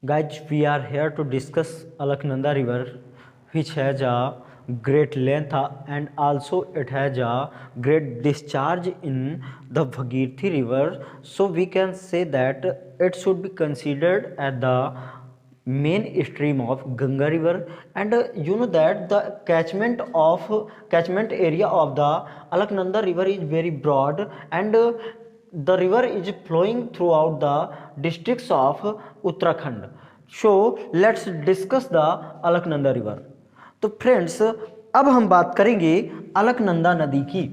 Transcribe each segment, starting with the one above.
Guys, we are here to discuss Alaknanda River, which has a great length and also it has a great discharge in the Bhagirathi River. So we can say that it should be considered as the main stream of Ganga River, and you know that the catchment area of the Alaknanda River is very broad, and the river is flowing throughout the districts of Uttarakhand. So let's discuss the Alaknanda river. तो friends, अब हम बात करेंगे अलकनंदा नदी की।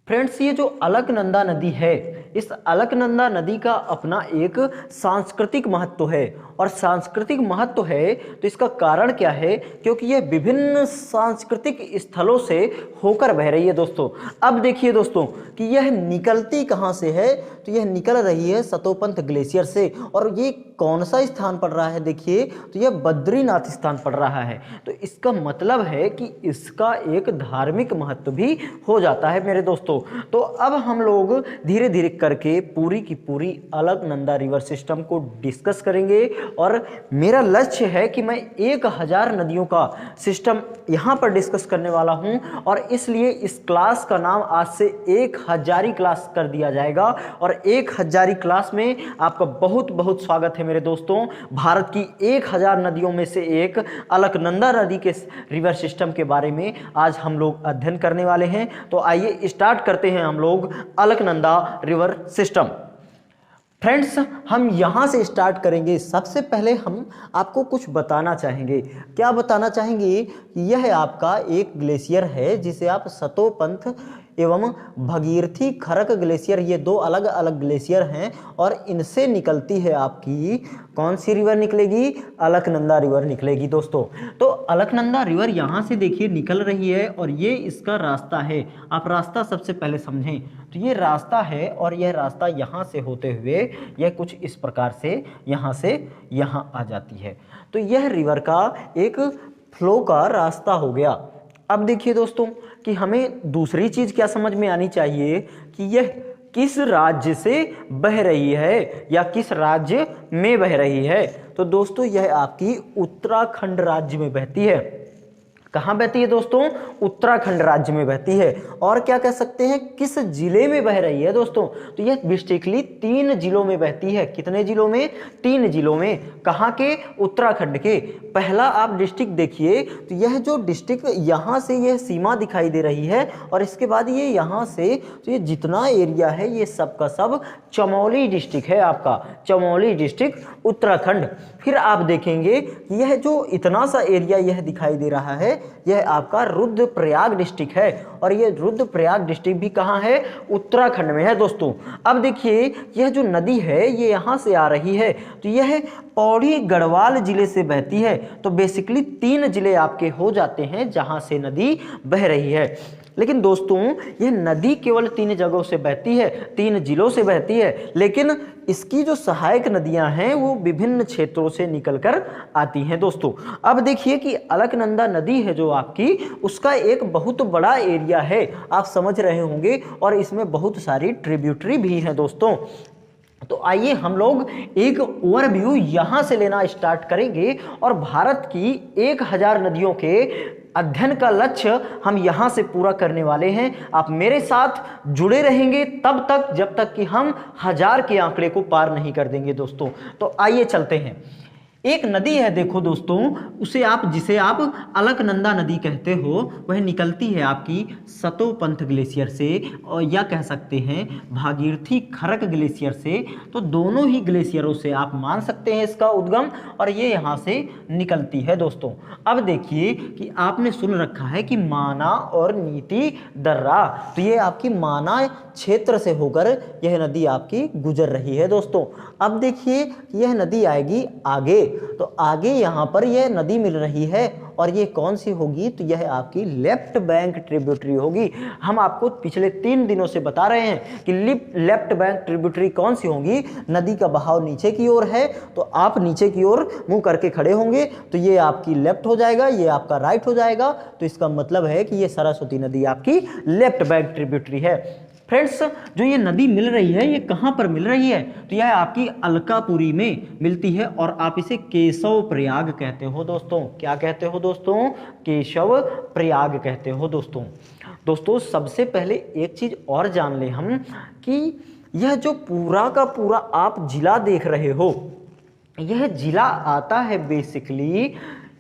Friends, ये जो अलकनंदा नदी है, इस अलकनंदा नदी का अपना एक सांस्कृतिक महत्व है। और सांस्कृतिक महत्व है तो इसका कारण क्या है? क्योंकि यह विभिन्न सांस्कृतिक स्थलों से होकर बह रही है दोस्तों। अब देखिए दोस्तों कि यह निकलती कहाँ से है, तो यह निकल रही है सतोपंथ ग्लेशियर से। और ये कौन सा स्थान पड़ रहा है? देखिए तो यह बद्रीनाथ स्थान पड़ रहा है। तो इसका मतलब है कि इसका एक धार्मिक महत्व भी हो जाता है मेरे दोस्तों। तो अब हम लोग धीरे धीरे करके पूरी की पूरी अलकनंदा रिवर सिस्टम को डिस्कस करेंगे, और मेरा लक्ष्य है कि मैं 1000 नदियों का सिस्टम यहाँ पर डिस्कस करने वाला हूँ। और इसलिए इस क्लास का नाम आज से 1000 क्लास कर दिया जाएगा। और 1000 क्लास में आपका बहुत बहुत स्वागत है मेरे दोस्तों। भारत की 1000 नदियों में से एक अलकनंदा नदी के रिवर सिस्टम के बारे में आज हम लोग अध्ययन करने वाले हैं। तो आइए स्टार्ट करते हैं हम लोग अलकनंदा रिवर सिस्टम। फ्रेंड्स, हम यहाँ से स्टार्ट करेंगे। सबसे पहले हम आपको कुछ बताना चाहेंगे। क्या बताना चाहेंगे? यह आपका एक ग्लेशियर है जिसे आप सतोपंथ एवं भगीरथी खरक ग्लेशियर, ये दो अलग अलग ग्लेशियर हैं, और इनसे निकलती है आपकी कौन सी रिवर निकलेगी? अलकनंदा रिवर निकलेगी दोस्तों। तो अलकनंदा रिवर यहाँ से देखिए निकल रही है, और ये इसका रास्ता है। आप रास्ता सबसे पहले समझें तो ये रास्ता है, और यह रास्ता यहाँ से होते हुए यह कुछ इस प्रकार से यहाँ आ जाती है। तो यह रिवर का एक फ्लो का रास्ता हो गया। अब देखिए दोस्तों कि हमें दूसरी चीज क्या समझ में आनी चाहिए कि यह किस राज्य से बह रही है या किस राज्य में बह रही है। तो दोस्तों यह आपकी उत्तराखंड राज्य में बहती है। कहाँ बहती है दोस्तों? उत्तराखंड राज्य में बहती है। और क्या कह सकते हैं किस जिले में बह रही है दोस्तों? तो यह डिस्ट्रिक्टली 3 जिलों में बहती है। कितने जिलों में? 3 जिलों में। कहाँ के? उत्तराखंड के। पहला आप डिस्ट्रिक्ट देखिए तो यह जो डिस्ट्रिक्ट यहाँ से यह सीमा दिखाई दे रही है, और इसके बाद ये यहाँ से तो ये जितना एरिया है ये सब का सब चमोली डिस्ट्रिक्ट है आपका, चमोली डिस्ट्रिक्ट उत्तराखंड। फिर आप देखेंगे कि यह जो इतना सा एरिया यह दिखाई दे रहा है यह आपका रुद्रप्रयाग डिस्ट्रिक्ट है, और यह रुद्रप्रयाग डिस्ट्रिक्ट भी कहाँ है? उत्तराखंड में है दोस्तों। अब देखिए यह जो नदी है ये यहाँ से आ रही है, तो यह पौड़ी गढ़वाल जिले से बहती है। तो बेसिकली 3 जिले आपके हो जाते हैं जहाँ से नदी बह रही है। लेकिन दोस्तों यह नदी केवल 3 जगहों से बहती है, 3 जिलों से बहती है, लेकिन इसकी जो सहायक नदियां हैं वो विभिन्न क्षेत्रों से निकलकर आती हैं दोस्तों। अब देखिए कि अलकनंदा नदी है जो आपकी, उसका एक बहुत बड़ा एरिया है, आप समझ रहे होंगे, और इसमें बहुत सारी ट्रिब्यूटरी भी हैं दोस्तों। तो आइए हम लोग एक ओवरव्यू यहाँ से लेना स्टार्ट करेंगे, और भारत की 1000 नदियों के अध्ययन का लक्ष्य हम यहाँ से पूरा करने वाले हैं। आप मेरे साथ जुड़े रहेंगे तब तक जब तक कि हम 1000 के आंकड़े को पार नहीं कर देंगे दोस्तों। तो आइए चलते हैं। एक नदी है देखो दोस्तों, जिसे आप अलकनंदा नदी कहते हो, वह निकलती है आपकी सतोपंथ ग्लेशियर से, और या कह सकते हैं भागीरथी खरक ग्लेशियर से। तो दोनों ही ग्लेशियरों से आप मान सकते हैं इसका उद्गम, और ये यहाँ से निकलती है दोस्तों। अब देखिए कि आपने सुन रखा है कि माना और नीति दर्रा, तो ये आपकी माना क्षेत्र से होकर यह नदी आपकी गुजर रही है दोस्तों। अब देखिए यह नदी आएगी आगे, तो आगे यहाँ पर यह नदी मिल रही है, और ये कौन सी होगी? तो यह आपकी लेफ्ट बैंक ट्रिब्यूटरी होगी। हम आपको पिछले 3 दिनों से बता रहे हैं कि लेफ्ट बैंक ट्रिब्यूटरी कौन सी होगी। नदी का बहाव नीचे की ओर है, तो आप नीचे की ओर मुंह करके खड़े होंगे, तो ये आपकी लेफ्ट हो जाएगा, ये आपका राइट हो जाएगा। तो इसका मतलब है कि ये सरस्वती नदी आपकी लेफ्ट बैंक ट्रिब्यूटरी है। फ्रेंड्स जो ये नदी मिल रही है ये कहाँ पर मिल रही है, तो यह आपकी अलकापुरी में मिलती है और आप इसे केशव प्रयाग कहते हो दोस्तों। क्या कहते हो दोस्तों? केशव प्रयाग कहते हो दोस्तों। दोस्तों सबसे पहले एक चीज और जान ले हम कि यह जो पूरा का पूरा आप जिला देख रहे हो, यह जिला आता है बेसिकली,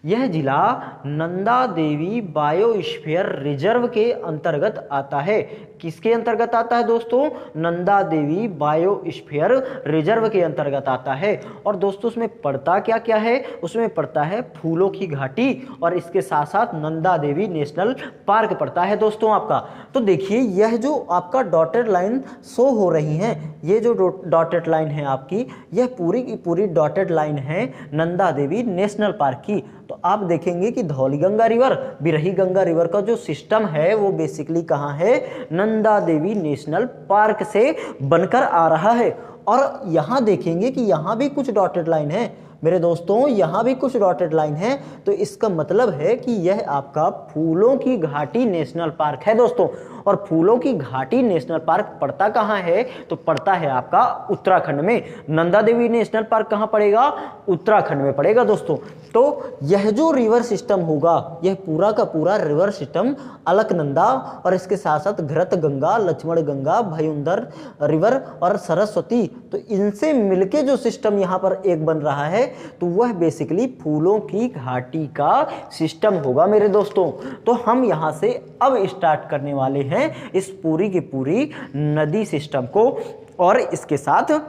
यह जिला नंदा देवी बायोस्फीयर रिजर्व के अंतर्गत आता है। किसके अंतर्गत आता है दोस्तों? नंदा देवी बायोस्फीयर रिजर्व के अंतर्गत आता है। और दोस्तों उसमें पड़ता क्या क्या है? उसमें पड़ता है फूलों की घाटी और इसके साथ साथ नंदा देवी नेशनल पार्क पड़ता है दोस्तों आपका। तो देखिए यह जो आपका डॉटेड लाइन शो हो रही है, ये जो डॉटेड लाइन है आपकी, यह पूरी की पूरी डॉटेड लाइन है नंदा देवी नेशनल पार्क की। तो आप देखेंगे कि धौलीगंगा रिवर, बिरही गंगा रिवर का जो सिस्टम है वो बेसिकली कहाँ है? नंदा देवी नेशनल पार्क से बनकर आ रहा है। और यहाँ देखेंगे कि यहाँ भी कुछ डॉटेड लाइन है मेरे दोस्तों, यहाँ भी कुछ डॉटेड लाइन है। तो इसका मतलब है कि यह आपका फूलों की घाटी नेशनल पार्क है दोस्तों। और फूलों की घाटी नेशनल पार्क पड़ता कहाँ है? तो पड़ता है आपका उत्तराखंड में। नंदा देवी नेशनल पार्क कहाँ पड़ेगा? उत्तराखंड में पड़ेगा दोस्तों। तो यह जो रिवर सिस्टम होगा, यह पूरा का पूरा रिवर सिस्टम अलकनंदा और इसके साथ साथ घृत गंगा, लक्ष्मण गंगा, भयुंदर रिवर और सरस्वती, तो इनसे मिलके जो सिस्टम यहाँ पर एक बन रहा है, तो वह बेसिकली फूलों की घाटी का सिस्टम होगा मेरे दोस्तों। तो हम यहाँ से अब स्टार्ट करने वाले हैं इस पूरी की पूरी नदी सिस्टम को। और इसके साथ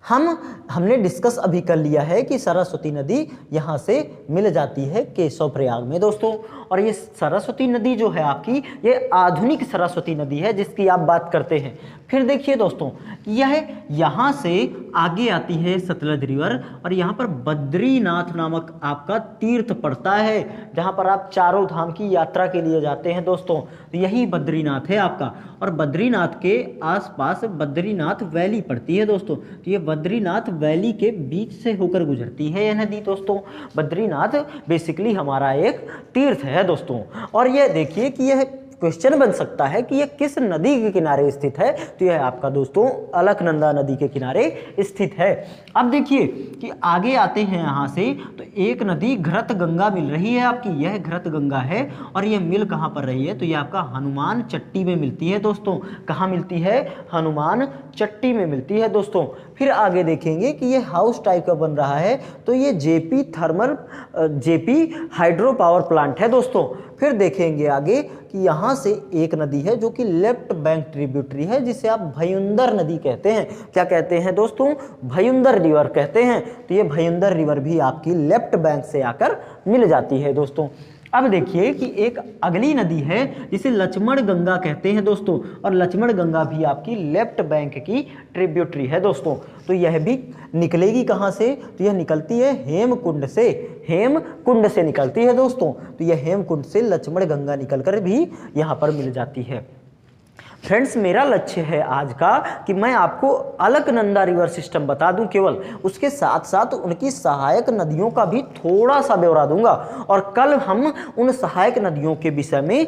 हमने डिस्कस अभी कर लिया है कि सरस्वती नदी यहाँ से मिल जाती है केशव प्रयाग में दोस्तों। और ये सरस्वती नदी जो है आपकी, ये आधुनिक सरस्वती नदी है जिसकी आप बात करते हैं। फिर देखिए दोस्तों, यह यहाँ से आगे आती है सतलज रिवर और यहाँ पर बद्रीनाथ नामक आपका तीर्थ पड़ता है, जहाँ पर आप चारों धाम की यात्रा के लिए जाते हैं दोस्तों। तो यही बद्रीनाथ है आपका। और बद्रीनाथ के आसपास बद्रीनाथ वैली पड़ती है दोस्तों। तो ये बद्रीनाथ वैली के बीच से होकर गुजरती है यह नदी दोस्तों। बद्रीनाथ बेसिकली हमारा एक तीर्थ है दोस्तों। और यह देखिए कि यह क्वेश्चन बन सकता है कि यह किस नदी के किनारे स्थित है, तो यह आपका दोस्तों अलकनंदा नदी के किनारे स्थित है। अब देखिए कि आगे आते हैं यहाँ से, तो एक नदी घृत गंगा मिल रही है आपकी, यह घृत गंगा है। और यह मिल कहाँ पर रही है? तो यह आपका हनुमान चट्टी में मिलती है दोस्तों। कहाँ मिलती है? हनुमान चट्टी में मिलती है दोस्तों। फिर आगे देखेंगे कि यह हाउस टाइप का बन रहा है, तो ये जेपी हाइड्रो पावर प्लांट है दोस्तों। फिर देखेंगे आगे कि यहाँ से एक नदी है जो कि लेफ्ट बैंक ट्रिब्यूटरी है, जिसे आप भयुंदर नदी कहते हैं। क्या कहते हैं दोस्तों? भयुंदर रिवर कहते हैं। तो ये भयुंदर रिवर भी आपकी लेफ्ट बैंक से आकर मिल जाती है दोस्तों। अब देखिए कि एक अगली नदी है जिसे लक्ष्मण गंगा कहते हैं दोस्तों। और लक्ष्मण गंगा भी आपकी लेफ्ट बैंक की ट्रिब्यूटरी है दोस्तों। तो यह भी निकलेगी कहाँ से? तो यह निकलती है हेमकुंड से, हेमकुंड से निकलती है दोस्तों। तो यह हेमकुंड से लक्ष्मण गंगा निकलकर भी यहाँ पर मिल जाती है। फ्रेंड्स मेरा लक्ष्य है आज का कि मैं आपको अलकनंदा रिवर सिस्टम बता दूं केवल, उसके साथ साथ उनकी सहायक नदियों का भी थोड़ा सा ब्यौरा दूंगा। और कल हम उन सहायक नदियों के विषय में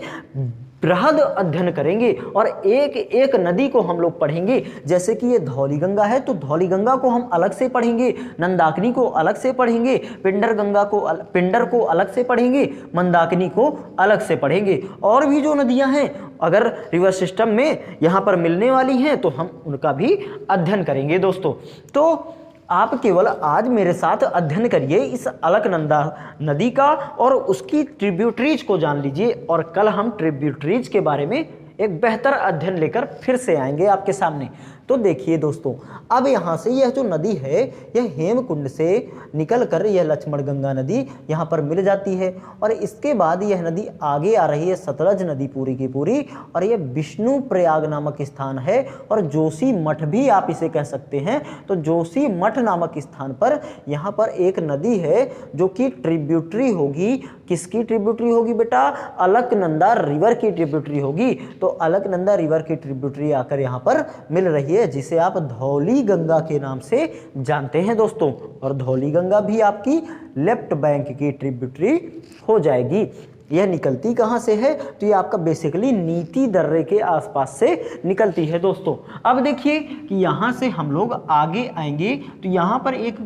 बृहद अध्ययन करेंगे और एक एक नदी को हम लोग पढ़ेंगे। जैसे कि ये धौलीगंगा है तो धौलीगंगा को हम अलग से पढ़ेंगे, नंदाकिनी को अलग से पढ़ेंगे, पिंडर को अलग से पढ़ेंगे, मंदाकिनी को अलग से पढ़ेंगे। और भी जो नदियां हैं अगर रिवर सिस्टम में यहाँ पर मिलने वाली हैं तो हम उनका भी अध्ययन करेंगे दोस्तों। तो आप केवल आज मेरे साथ अध्ययन करिए इस अलकनंदा नदी का और उसकी ट्रिब्यूटरीज को जान लीजिए। और कल हम ट्रिब्यूटरीज के बारे में एक बेहतर अध्ययन लेकर फिर से आएंगे आपके सामने। तो देखिए दोस्तों, अब यहाँ से यह जो नदी है यह हेमकुंड से निकल कर यह लक्ष्मण गंगा नदी यहाँ पर मिल जाती है। और इसके बाद यह नदी आगे आ रही है सतलज नदी पूरी की पूरी, और यह विष्णु प्रयाग नामक स्थान है और जोशी मठ भी आप इसे कह सकते हैं। तो जोशी मठ नामक स्थान पर यहाँ पर एक नदी है जो कि ट्रिब्यूटरी होगी। किसकी ट्रिब्यूटरी होगी बेटा? अलकनंदा रिवर की ट्रिब्यूटरी होगी। तो अलकनंदा रिवर की ट्रिब्यूटरी आकर यहाँ पर मिल रही है, जिसे आप धौली गंगा के नाम से जानते हैं दोस्तों। और धौली गंगा भी आपकी लेफ्ट बैंक की ट्रिब्यूटरी हो जाएगी। यह निकलती कहाँ से है, तो ये आपका बेसिकली नीति दर्रे के आसपास से निकलती है दोस्तों। अब देखिए कि यहाँ से हम लोग आगे आएंगे तो यहाँ पर एक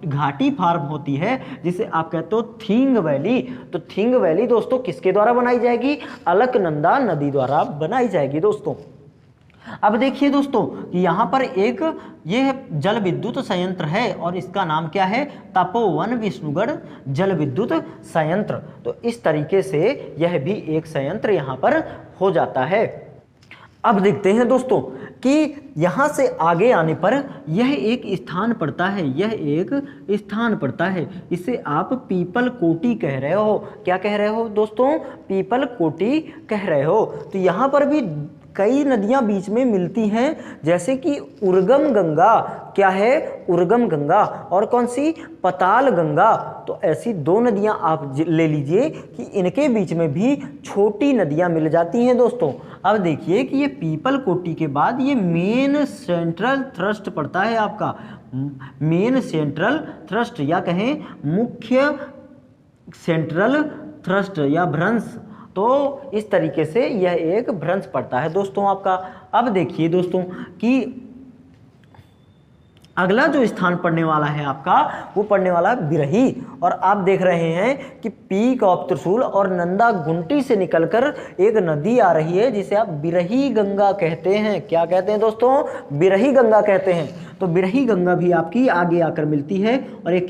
घाटी फार्म होती है जिसे आप कहते हो थिंग वैली। तो थिंग वैली दोस्तों किसके द्वारा बनाई जाएगी, अलकनंदा नदी द्वारा बनाई जाएगी दोस्तों। अब देखिए दोस्तों कि यहाँ पर एक ये जल विद्युत संयंत्र है और इसका नाम क्या है, तपोवन विष्णुगढ़ जल विद्युत संयंत्र। तो इस तरीके से यह भी एक संयंत्र यहाँ पर हो जाता है। अब देखते हैं दोस्तों कि यहाँ से आगे आने पर यह एक स्थान पड़ता है, यह एक स्थान पड़ता है, इसे आप पीपल कोटी कह रहे हो। क्या कह रहे हो दोस्तों, पीपल कोटी कह रहे हो। तो यहाँ पर भी कई नदियां बीच में मिलती हैं, जैसे कि उर्गम गंगा, क्या है, उर्गम गंगा, और कौन सी, पताल गंगा। तो ऐसी दो नदियां आप ले लीजिए कि इनके बीच में भी छोटी नदियां मिल जाती हैं दोस्तों। अब देखिए कि ये पीपल कोटी के बाद ये मेन सेंट्रल थ्रस्ट पड़ता है आपका, मेन सेंट्रल थ्रस्ट या कहें मुख्य सेंट्रल थ्रस्ट या भ्रंश। तो इस तरीके से यह एक भ्रंश पड़ता है दोस्तों आपका। अब देखिए दोस्तों कि अगला जो स्थान पड़ने वाला है आपका वो पड़ने वाला है बिरही। और आप देख रहे हैं कि पीक ऑफ त्रिशूल और नंदा गुंटी से निकलकर एक नदी आ रही है जिसे आप बिरही गंगा कहते हैं। क्या कहते हैं दोस्तों, बिरही गंगा कहते हैं। तो बिरही गंगा भी आपकी आगे आकर मिलती है और एक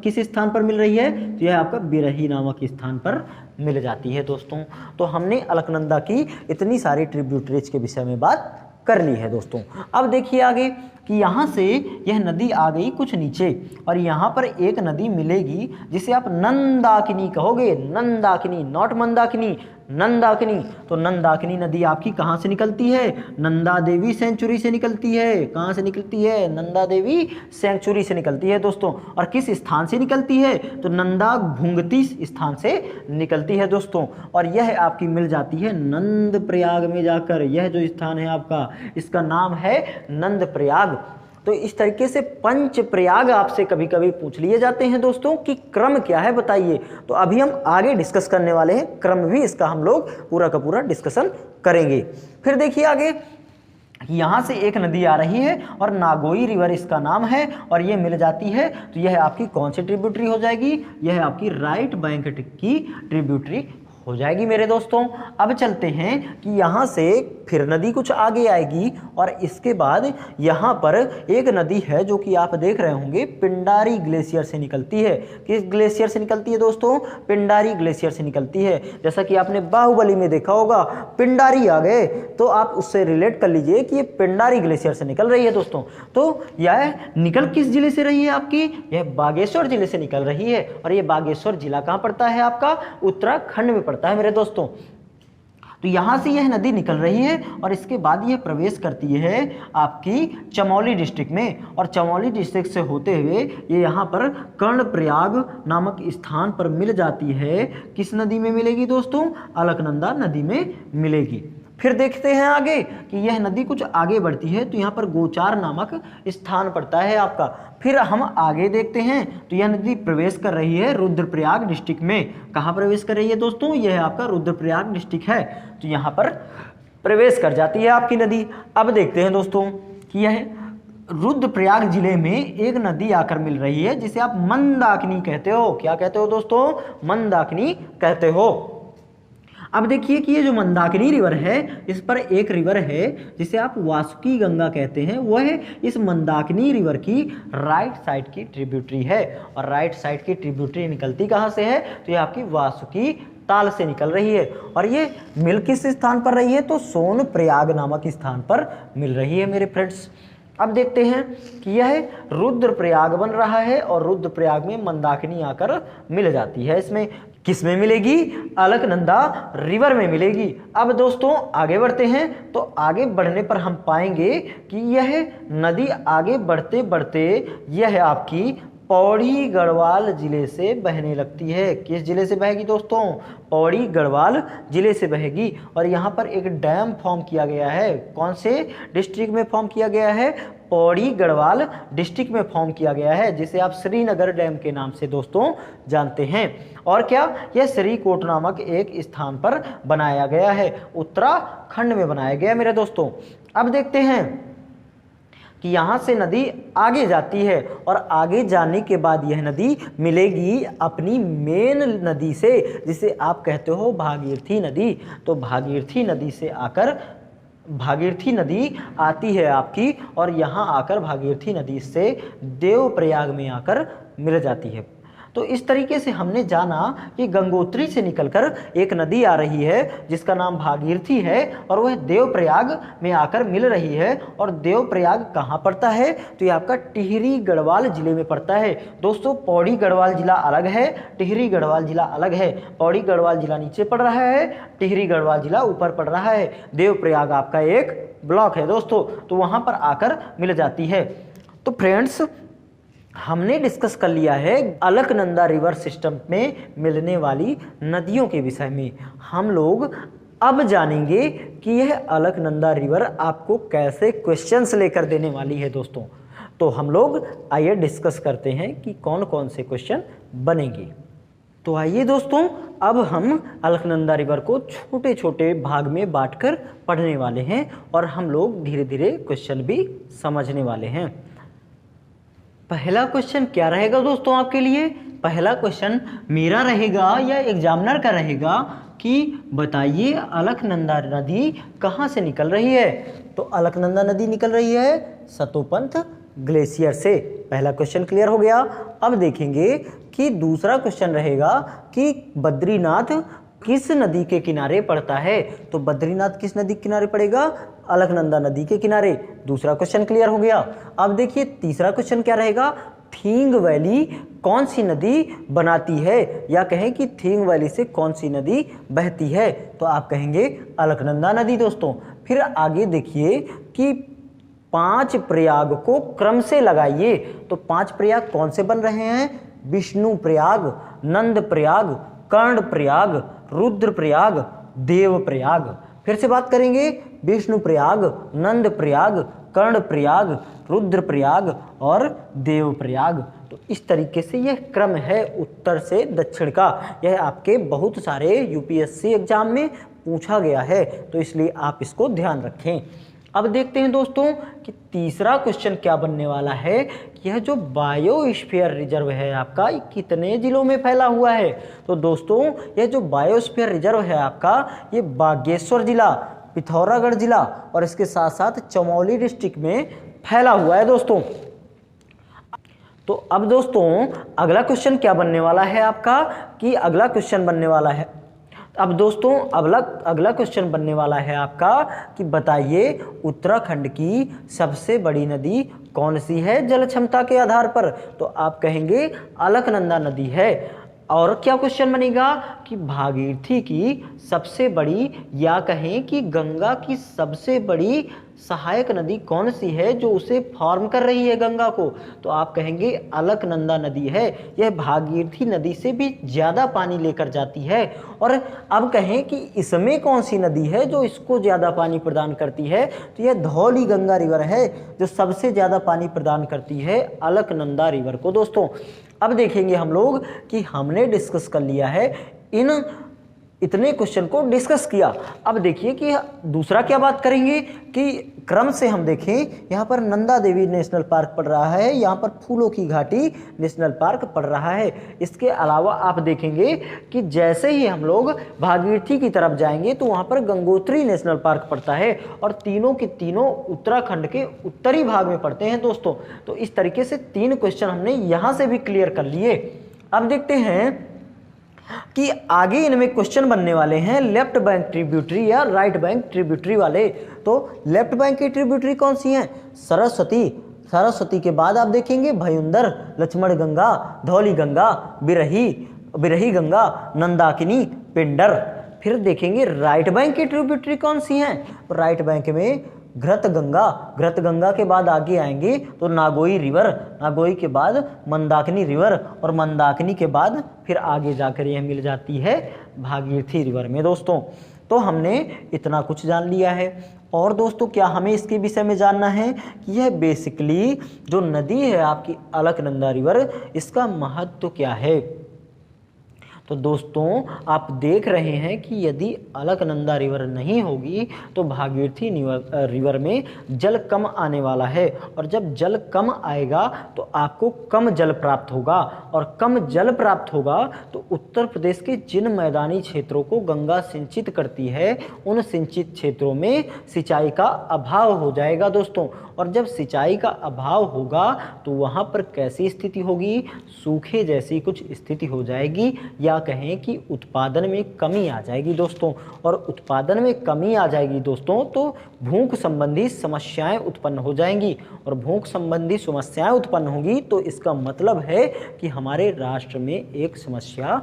किस स्थान पर मिल रही है, तो यह आपका बिरही नामक स्थान पर मिल जाती है दोस्तों। तो हमने अलकनंदा की इतनी सारी ट्रिब्यूटरीज के विषय में बात कर ली है दोस्तों। अब देखिए आगे कि यहाँ से यह नदी आ गई कुछ नीचे और यहाँ पर एक नदी मिलेगी जिसे आप नंदाकिनी कहोगे, नंदाकिनी, नॉट मंदाकिनी, नंदाकिनी। तो नंदाकिनी नदी आपकी कहाँ से निकलती है, नंदा देवी सेंचुरी से निकलती है। कहाँ से निकलती है, नंदा देवी सेंचुरी से निकलती है दोस्तों। और किस स्थान से निकलती है, तो नंदा भुंगती स्थान से निकलती है दोस्तों। और यह आपकी मिल जाती है नंद प्रयाग में जाकर। यह जो स्थान है आपका, इसका नाम है नंद प्रयाग। तो इस तरीके से पंच प्रयाग आपसे कभी कभी पूछ लिए जाते हैं दोस्तों कि क्रम क्या है बताइए। तो अभी हम आगे डिस्कस करने वाले हैं, क्रम भी इसका हम लोग पूरा का पूरा डिस्कशन करेंगे। फिर देखिए आगे, यहाँ से एक नदी आ रही है और नागोई रिवर इसका नाम है और ये मिल जाती है। तो यह आपकी कौन सी ट्रिब्यूटरी हो जाएगी, यह आपकी राइट बैंक की ट्रिब्यूटरी हो जाएगी मेरे दोस्तों। अब चलते हैं कि यहाँ से फिर नदी कुछ आगे आएगी और इसके बाद यहाँ पर एक नदी है जो कि आप देख रहे होंगे पिंडारी ग्लेशियर से निकलती है। किस ग्लेशियर से निकलती है दोस्तों, पिंडारी ग्लेशियर से निकलती है। जैसा कि आपने बाहुबली में देखा होगा, पिंडारी आ गए, तो आप उससे रिलेट कर लीजिए कि ये पिंडारी ग्लेशियर से निकल रही है दोस्तों। तो यह निकल किस जिले से रही है आपकी, यह बागेश्वर जिले से निकल रही है। और ये बागेश्वर जिला कहाँ पड़ता है आपका, उत्तराखंड में पड़ता है मेरे दोस्तों। तो यहाँ से यह नदी निकल रही है और इसके बाद यह प्रवेश करती है आपकी चमोली डिस्ट्रिक्ट में। और चमोली डिस्ट्रिक्ट से होते हुए ये यहाँ पर कर्णप्रयाग नामक स्थान पर मिल जाती है। किस नदी में मिलेगी दोस्तों, अलकनंदा नदी में मिलेगी। फिर देखते हैं आगे कि यह नदी कुछ आगे बढ़ती है तो यहाँ पर गोचार नामक स्थान पड़ता है आपका। फिर हम आगे देखते हैं तो यह नदी प्रवेश कर रही है रुद्रप्रयाग डिस्ट्रिक्ट में। कहाँ प्रवेश कर रही है दोस्तों, यह आपका रुद्रप्रयाग डिस्ट्रिक्ट है। तो यहाँ पर प्रवेश कर जाती है आपकी नदी। अब देखते हैं दोस्तों कि यह रुद्रप्रयाग जिले में एक नदी आकर मिल रही है जिसे आप मंदाकिनी कहते हो। क्या कहते हो दोस्तों, मंदाकिनी कहते हो। अब देखिए कि ये जो मंदाकिनी रिवर है, इस पर एक रिवर है जिसे आप वासुकी गंगा कहते हैं, वह इस मंदाकिनी रिवर की राइट साइड की ट्रिब्यूटरी है। और राइट साइड की ट्रिब्यूटरी निकलती कहाँ से है, तो ये आपकी वासुकी ताल से निकल रही है। और ये मिल किस स्थान पर रही है, तो सोनप्रयाग नामक स्थान पर मिल रही है मेरे फ्रेंड्स। अब देखते हैं कि यह रुद्रप्रयाग बन रहा है और रुद्रप्रयाग में मंदाकिनी आकर मिल जाती है। इसमें किस में मिलेगी, अलकनंदा रिवर में मिलेगी। अब दोस्तों आगे बढ़ते हैं तो आगे बढ़ने पर हम पाएंगे कि यह नदी आगे बढ़ते बढ़ते यह आपकी पौड़ी गढ़वाल जिले से बहने लगती है। किस जिले से बहेगी दोस्तों? पौड़ी गढ़वाल जिले से बहेगी। और यहाँ पर एक डैम फॉर्म किया गया है। कौन से डिस्ट्रिक्ट में फॉर्म किया गया है? पौड़ी गढ़वाल डिस्ट्रिक्ट में फॉर्म किया गया है, जिसे आप श्रीनगर डैम के नाम से दोस्तों जानते हैं। और क्या, यह श्रीकोट नामक एक स्थान पर बनाया गया है, उत्तराखंड में बनाया गया मेरे दोस्तों। अब देखते हैं कि यहाँ से नदी आगे जाती है और आगे जाने के बाद यह नदी मिलेगी अपनी मेन नदी से, जिसे आप कहते हो भागीरथी नदी। तो भागीरथी नदी से आकर भागीरथी नदी आती है आपकी, और यहाँ आकर भागीरथी नदी से देवप्रयाग में आकर मिल जाती है। तो इस तरीके से हमने जाना कि गंगोत्री से निकलकर एक नदी आ रही है जिसका नाम भागीरथी है, और वह देवप्रयाग में आकर मिल रही है। और देवप्रयाग कहाँ पड़ता है? तो ये आपका टिहरी गढ़वाल जिले में पड़ता है दोस्तों। पौड़ी गढ़वाल जिला अलग है, टिहरी गढ़वाल जिला अलग है। पौड़ी गढ़वाल जिला नीचे पड़ रहा है, टिहरी गढ़वाल जिला ऊपर पड़ रहा है। देवप्रयाग आपका एक ब्लॉक है दोस्तों, तो वहाँ पर आकर मिल जाती है। तो फ्रेंड्स, हमने डिस्कस कर लिया है अलकनंदा रिवर सिस्टम में मिलने वाली नदियों के विषय में। हम लोग अब जानेंगे कि यह अलकनंदा रिवर आपको कैसे क्वेश्चंस लेकर देने वाली है दोस्तों। तो हम लोग आइए डिस्कस करते हैं कि कौन कौन से क्वेश्चन बनेंगे। तो आइए दोस्तों, अब हम अलकनंदा रिवर को छोटे छोटे भाग में बांटकर पढ़ने वाले हैं, और हम लोग धीरे धीरे क्वेश्चन भी समझने वाले हैं। पहला क्वेश्चन क्या रहेगा दोस्तों आपके लिए? पहला क्वेश्चन मेरा रहेगा या एग्जामिनर का रहेगा कि बताइए अलकनंदा नदी कहाँ से निकल रही है? तो अलकनंदा नदी निकल रही है सतोपंथ ग्लेशियर से। पहला क्वेश्चन क्लियर हो गया। अब देखेंगे कि दूसरा क्वेश्चन रहेगा कि बद्रीनाथ किस नदी के किनारे पड़ता है? तो बद्रीनाथ किस नदी के किनारे पड़ेगा? अलकनंदा नदी के किनारे। दूसरा क्वेश्चन क्लियर हो गया। अब देखिए तीसरा क्वेश्चन क्या रहेगा? थींग वैली कौन सी नदी बनाती है, या कहें कि थींग वैली से कौन सी नदी बहती है? तो आप कहेंगे अलकनंदा नदी दोस्तों। फिर आगे देखिए कि 5 प्रयाग को क्रम से लगाइए। तो 5 प्रयाग कौन से बन रहे हैं? विष्णु प्रयाग, नंद प्रयाग, कर्ण प्रयाग, रुद्र प्रयाग, देव प्रयाग। फिर से बात करेंगे, विष्णु प्रयाग, नंद प्रयाग, कर्ण प्रयाग, रुद्र प्रयाग और देव प्रयाग। तो इस तरीके से यह क्रम है उत्तर से दक्षिण का। यह आपके बहुत सारे यूपीएससी एग्जाम में पूछा गया है, तो इसलिए आप इसको ध्यान रखें। अब देखते हैं दोस्तों कि तीसरा क्वेश्चन क्या बनने वाला है। यह जो बायोस्फीयर रिजर्व है आपका, ये कितने जिलों में फैला हुआ है? तो दोस्तों, यह जो बायोस्फीयर रिजर्व है आपका, ये बागेश्वर जिला, पिथौरागढ़ जिला और इसके साथ साथ चमोली डिस्ट्रिक्ट में फैला हुआ है दोस्तों। तो अब दोस्तों अगला क्वेश्चन क्या बनने वाला है आपका, कि अगला क्वेश्चन बनने वाला है, अब दोस्तों अगला क्वेश्चन बनने वाला है आपका कि बताइए उत्तराखंड की सबसे बड़ी नदी कौन सी है जल क्षमता के आधार पर? तो आप कहेंगे अलकनंदा नदी है। और क्या क्वेश्चन बनेगा कि भागीरथी की सबसे बड़ी, या कहें कि गंगा की सबसे बड़ी सहायक नदी कौन सी है जो उसे फॉर्म कर रही है गंगा को? तो आप कहेंगे अलकनंदा नदी है। यह भागीरथी नदी से भी ज़्यादा पानी लेकर जाती है। और अब कहें कि इसमें कौन सी नदी है जो इसको ज़्यादा पानी प्रदान करती है? तो यह धौली गंगा रिवर है जो सबसे ज़्यादा पानी प्रदान करती है अलकनंदा रिवर को दोस्तों। अब देखेंगे हम लोग कि हमने डिस्कस कर लिया है इतने क्वेश्चन को डिस्कस किया। अब देखिए कि दूसरा क्या बात करेंगे कि क्रम से हम देखें, यहाँ पर नंदा देवी नेशनल पार्क पड़ रहा है, यहाँ पर फूलों की घाटी नेशनल पार्क पड़ रहा है। इसके अलावा आप देखेंगे कि जैसे ही हम लोग भागीरथी की तरफ जाएंगे तो वहाँ पर गंगोत्री नेशनल पार्क पड़ता है, और तीनों के तीनों उत्तराखंड के उत्तरी भाग में पड़ते हैं दोस्तों। तो इस तरीके से 3 क्वेश्चन हमने यहाँ से भी क्लियर कर लिए। अब देखते हैं कि आगे इनमें क्वेश्चन बनने वाले हैं लेफ्ट बैंक ट्रिब्यूटरी या राइट बैंक ट्रिब्यूटरी वाले। तो लेफ्ट बैंक की ट्रिब्यूटरी कौन सी हैं? सरस्वती के बाद आप देखेंगे भयुंदर, लक्ष्मण गंगा, धौली गंगा, बिरही गंगा, नंदाकिनी, पिंडर। फिर देखेंगे राइट बैंक की ट्रिब्यूटरी कौन सी हैं? राइट बैंक में घृत गंगा के बाद आगे आएंगे तो नागोई रिवर, नागोई के बाद मंदाकिनी रिवर, और मंदाकिनी के बाद फिर आगे जाकर यह मिल जाती है भागीरथी रिवर में दोस्तों। तो हमने इतना कुछ जान लिया है। और दोस्तों क्या हमें इसके विषय में जानना है कि यह बेसिकली जो नदी है आपकी अलकनंदा रिवर, इसका महत्व क्या है। तो दोस्तों आप देख रहे हैं कि यदि अलकनंदा रिवर नहीं होगी तो भागीरथी रिवर में जल कम आने वाला है, और जब जल कम आएगा तो आपको कम जल प्राप्त होगा, और कम जल प्राप्त होगा तो उत्तर प्रदेश के जिन मैदानी क्षेत्रों को गंगा सिंचित करती है उन सिंचित क्षेत्रों में सिंचाई का अभाव हो जाएगा दोस्तों। और जब सिंचाई का अभाव होगा तो वहाँ पर कैसी स्थिति होगी, सूखे जैसी कुछ स्थिति हो जाएगी, या कहें कि उत्पादन में कमी आ जाएगी दोस्तों। और उत्पादन में कमी आ जाएगी दोस्तों तो भूख संबंधी समस्याएं उत्पन्न हो जाएंगी, और भूख संबंधी समस्याएं उत्पन्न होगी तो इसका मतलब है कि हमारे राष्ट्र में एक समस्या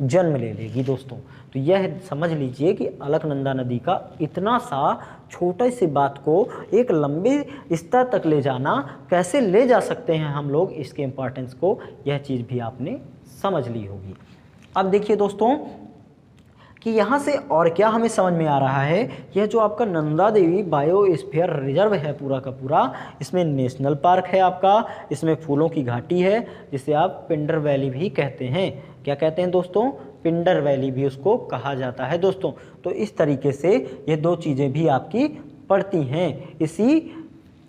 जन्म ले लेगी दोस्तों। तो यह समझ लीजिए कि अलकनंदा नदी का इतना सा छोटे सी बात को एक लंबे स्तर तक ले जाना कैसे ले जा सकते हैं हम लोग, इसके इम्पोर्टेंस को, यह चीज़ भी आपने समझ ली होगी। अब देखिए दोस्तों कि यहाँ से और क्या हमें समझ में आ रहा है। यह जो आपका नंदा देवी बायोस्फीयर रिजर्व है पूरा का पूरा, इसमें नेशनल पार्क है आपका, इसमें फूलों की घाटी है जिसे आप पिंडर वैली भी कहते हैं। क्या कहते हैं दोस्तों, पिंडर वैली भी उसको कहा जाता है दोस्तों। तो इस तरीके से ये दो चीज़ें भी आपकी पड़ती हैं इसी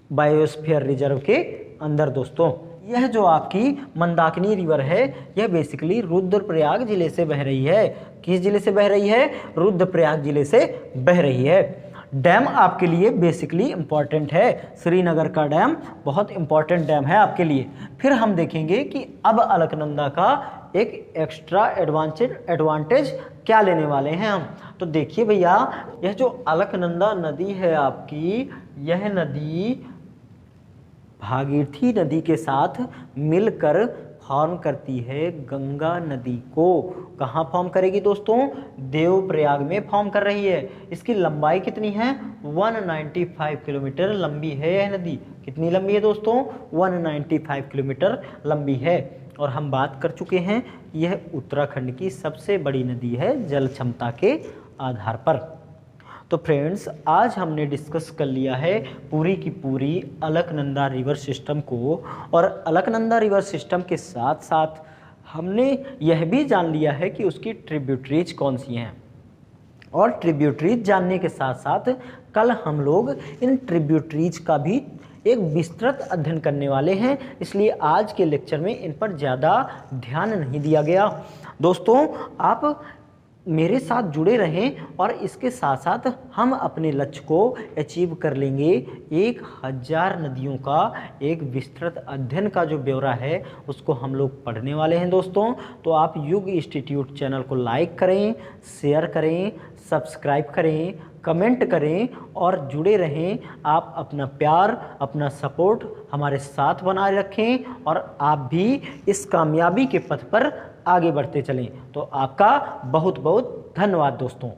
बायोस्फीयर रिजर्व के अंदर दोस्तों। यह जो आपकी मंदाकिनी रिवर है यह बेसिकली रुद्रप्रयाग जिले से बह रही है। किस जिले से बह रही है, रुद्रप्रयाग जिले से बह रही है। डैम आपके लिए बेसिकली इम्पॉर्टेंट है, श्रीनगर का डैम बहुत इम्पॉर्टेंट डैम है आपके लिए। फिर हम देखेंगे कि अब अलकनंदा का एक एक्स्ट्रा एडवांटेज क्या लेने वाले हैं हम। तो देखिए भैया, यह जो अलकनंदा नदी है आपकी, यह नदी भागीरथी नदी के साथ मिलकर फॉर्म करती है गंगा नदी को। कहाँ फॉर्म करेगी दोस्तों, देवप्रयाग में फॉर्म कर रही है। इसकी लंबाई कितनी है, 195 किलोमीटर लंबी है यह नदी। कितनी लंबी है दोस्तों, 195 किलोमीटर लंबी है। और हम बात कर चुके हैं यह उत्तराखंड की सबसे बड़ी नदी है जल क्षमता के आधार पर। तो फ्रेंड्स आज हमने डिस्कस कर लिया है पूरी की पूरी अलकनंदा रिवर सिस्टम को, और अलकनंदा रिवर सिस्टम के साथ साथ हमने यह भी जान लिया है कि उसकी ट्रिब्यूटरीज कौन सी हैं। और ट्रिब्यूटरीज जानने के साथ साथ कल हम लोग इन ट्रिब्यूटरीज का भी एक विस्तृत अध्ययन करने वाले हैं, इसलिए आज के लेक्चर में इन पर ज़्यादा ध्यान नहीं दिया गया। दोस्तों आप मेरे साथ जुड़े रहें और इसके साथ साथ हम अपने लक्ष्य को अचीव कर लेंगे। 1000 नदियों का एक विस्तृत अध्ययन का जो ब्यौरा है उसको हम लोग पढ़ने वाले हैं दोस्तों। तो आप युग इंस्टीट्यूट चैनल को लाइक करें, शेयर करें, सब्सक्राइब करें, कमेंट करें और जुड़े रहें। आप अपना प्यार, अपना सपोर्ट हमारे साथ बनाए रखें और आप भी इस कामयाबी के पथ पर आगे बढ़ते चलें। तो आपका बहुत बहुत धन्यवाद दोस्तों।